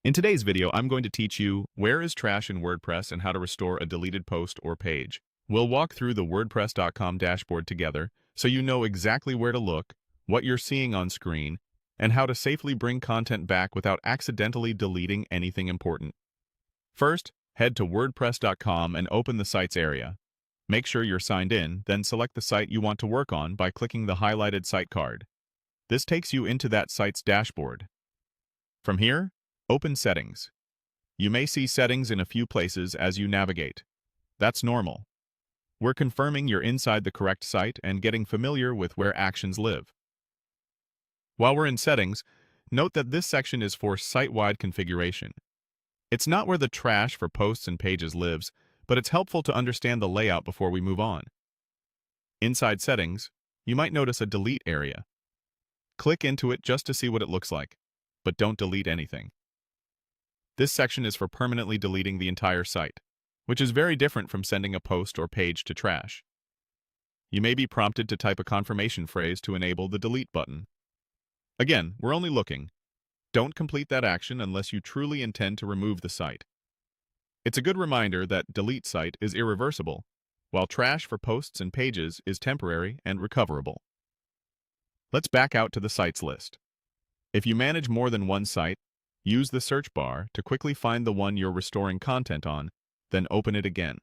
In today's video, I'm going to teach you where is trash in WordPress and how to restore a deleted post or page. We'll walk through the WordPress.com dashboard together so you know exactly where to look, what you're seeing on screen, and how to safely bring content back without accidentally deleting anything important. First, head to WordPress.com and open the Sites area. Make sure you're signed in, then select the site you want to work on by clicking the highlighted site card. This takes you into that site's dashboard. From here, open Settings. You may see settings in a few places as you navigate. That's normal. We're confirming you're inside the correct site and getting familiar with where actions live. While we're in Settings, note that this section is for site-wide configuration. It's not where the trash for posts and pages lives, but it's helpful to understand the layout before we move on. Inside Settings, you might notice a Delete area. Click into it just to see what it looks like, but don't delete anything. This section is for permanently deleting the entire site, which is very different from sending a post or page to trash. You may be prompted to type a confirmation phrase to enable the delete button. Again, we're only looking. Don't complete that action unless you truly intend to remove the site. It's a good reminder that delete site is irreversible, while trash for posts and pages is temporary and recoverable. Let's back out to the sites list. If you manage more than one site, use the search bar to quickly find the one you're restoring content on, then open it again.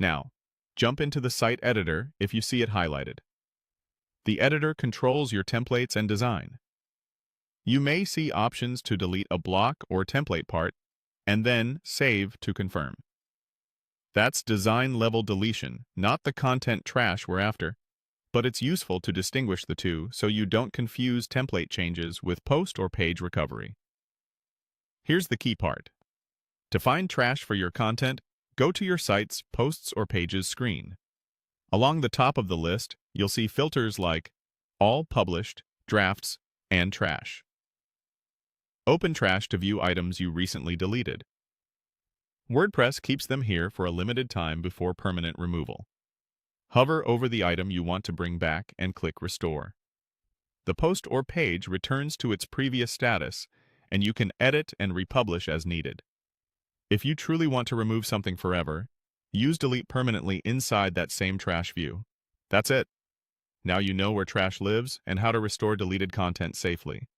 Now, jump into the site editor if you see it highlighted. The editor controls your templates and design. You may see options to delete a block or template part, and then save to confirm. That's design-level deletion, not the content trash we're after, but it's useful to distinguish the two so you don't confuse template changes with post or page recovery. Here's the key part. To find trash for your content, go to your site's Posts or Pages screen. Along the top of the list, you'll see filters like All Published, Drafts, and Trash. Open Trash to view items you recently deleted. WordPress keeps them here for a limited time before permanent removal. Hover over the item you want to bring back and click Restore. The post or page returns to its previous status, and you can edit and republish as needed. If you truly want to remove something forever, use Delete permanently inside that same trash view. That's it. Now you know where trash lives and how to restore deleted content safely.